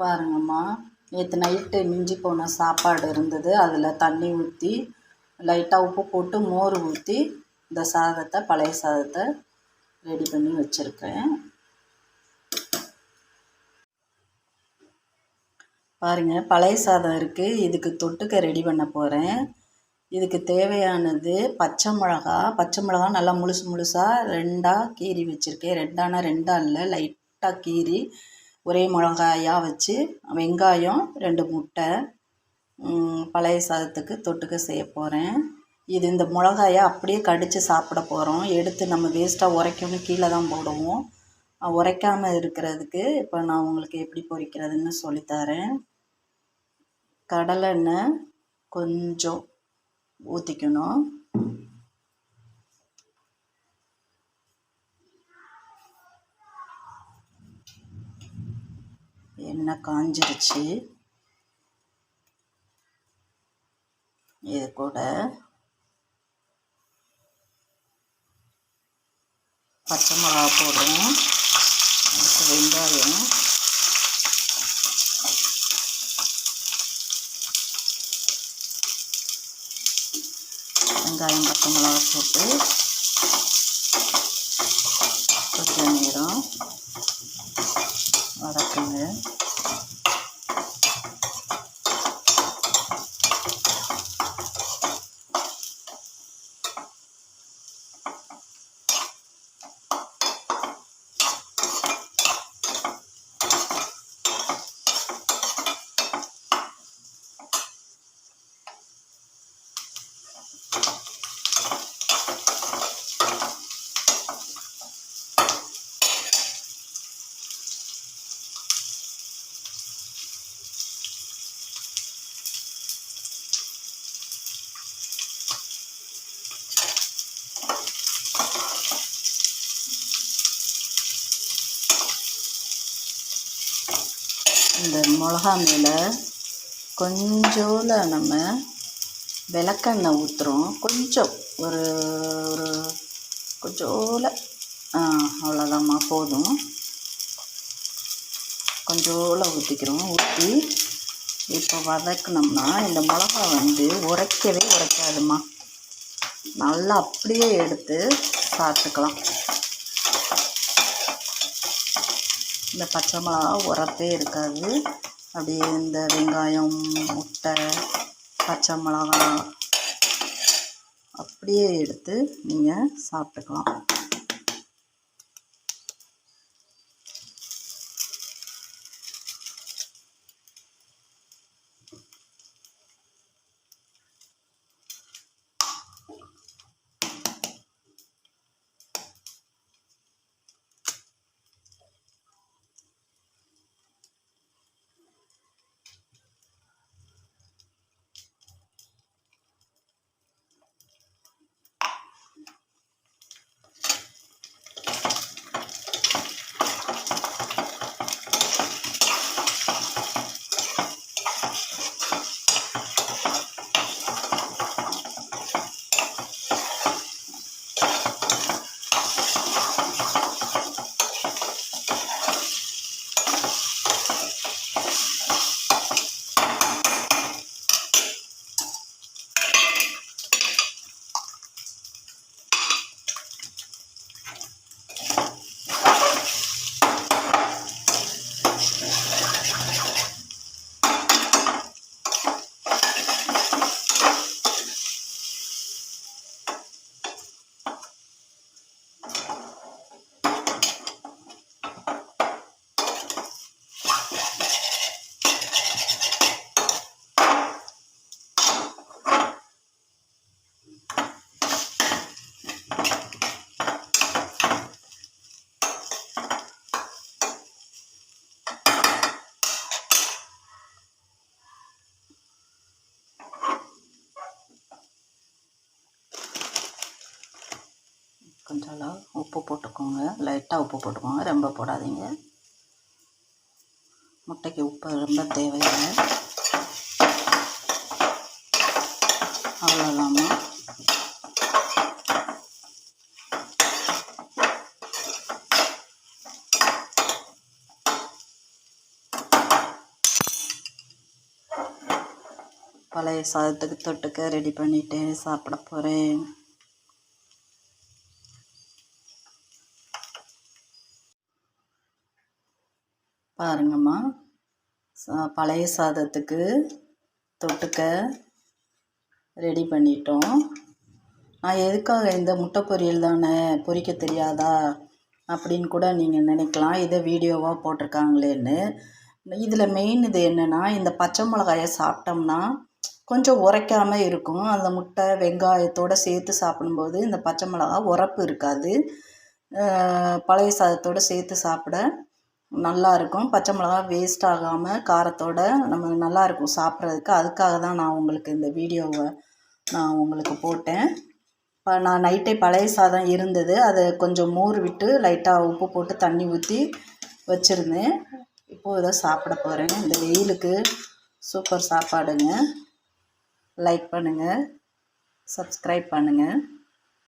பாருங்கம்மா, நேற்று நைட்டு மிஞ்சி போன சாப்பாடு இருந்தது. அதில் தண்ணி ஊற்றி லைட்டாக உப்பு போட்டு மோர் ஊற்றி இந்த சாதத்தை, பழைய சாதத்தை ரெடி பண்ணி வச்சுருக்கேன். பாருங்கள், பழைய சாதம் இருக்குது. இதுக்கு தொட்டுக்க ரெடி பண்ண போகிறேன். இதுக்கு தேவையானது பச்சை மிளகா நல்லா முழுசாக ரெண்டாக கீறி வச்சுருக்கேன். ரெண்டாக இல்லை, லைட்டாக கீறி ஒரே மிளகாயாக வச்சு, வெங்காயம் 2 முட்டை, பழைய சாதத்துக்கு தொட்டுக்க செய்ய போகிறேன். இந்த மிளகாயை அப்படியே கடித்து சாப்பிட போகிறோம். எடுத்து நம்ம வேஸ்ட்டாக உரைக்கணும் கீழே தான் போடுவோம். உரைக்காமல் இருக்கிறதுக்கு இப்போ நான் உங்களுக்கு எப்படி பொரிக்கிறதுன்னு சொல்லித்தரேன். கடலெண்ணெய் கொஞ்சம் ஊற்றிக்கணும். எண்ணெய் காஞ்சிருச்சு. இது கூட பச்சை மிளகா போடுறோம். வெங்காயம், பச்சை மிளகா போட்டு கொஞ்சம் நேரம் வதக்குங்க. இந்த மிளகா மேலே கொஞ்சோல நம்ம விளக்கெண்ணெய் ஊற்றுறோம். கொஞ்சம் ஒரு ஒரு கொஞ்சோல அவ்வளோதாம்மா, போதும். கொஞ்சோல ஊற்றிக்கிறோம். ஊற்றி இப்போ வதக்கினோம்னா இந்த மிளகா உரைக்கவே உரைக்காதுமா. நல்லா அப்படியே எடுத்து சாப்பிட்டுக்கலாம். இந்த பச்சை மிளகா உரப்பே இருக்காது. அப்படியே இந்த வெங்காயம், முட்டை, பச்சை மிளகா அப்படியே எடுத்து நீங்கள் சாப்பிட்டுக்கலாம். கொஞ்சம் உப்பு போட்டுக்கோங்க. லைட்டாக உப்பு போட்டுக்கோங்க, ரொம்ப போடாதீங்க. முட்டைக்கு உப்பு ரொம்ப தேவையில்லை. அவ்வளோதாம்மா. பழைய சாதத்துக்கு தொட்டுக்க ரெடி பண்ணிட்டு சாப்பிட போகிறேன். பாருங்கம்மா, பழைய சாதத்துக்கு தொட்டுக்க ரெடி பண்ணிட்டோம். நான் எதுக்காக இந்த முட்டை பொரியல் தானே, பொரிக்க தெரியாதா அப்படின்னு கூட நீங்கள் நினைக்கலாம், இதை வீடியோவாக போட்டிருக்காங்களேன்னு. இதில் மெயின் இது என்னென்னா, இந்த பச்சை மிளகாயை சாப்பிட்டோம்னா கொஞ்சம் உரைக்காமல் இருக்கும். அந்த முட்டை வெங்காயத்தோடு சேர்த்து சாப்பிடும்போது இந்த பச்சை மிளகா உரப்பு இருக்காது. பழைய சாதத்தோடு சேர்த்து சாப்பிட நல்லாயிருக்கும். பச்சை மிளகா வேஸ்ட் ஆகாமல் காரத்தோட நம்ம நல்லாயிருக்கும் சாப்பிட்றதுக்கு. அதுக்காக தான் நான் உங்களுக்கு இந்த வீடியோவை நான் உங்களுக்கு போட்டேன். நான் நைட்டே பழைய சாதம் இருந்தது, அதை கொஞ்சம் மோர் விட்டு லைட்டாக உப்பு போட்டு தண்ணி ஊற்றி வச்சுருந்தேன். இப்போது இதை சாப்பிட போகிறேன். இந்த வெயிலுக்கு சூப்பர் சாப்பாடுங்க. லைக் பண்ணுங்கள், சப்ஸ்கிரைப் பண்ணுங்கள்.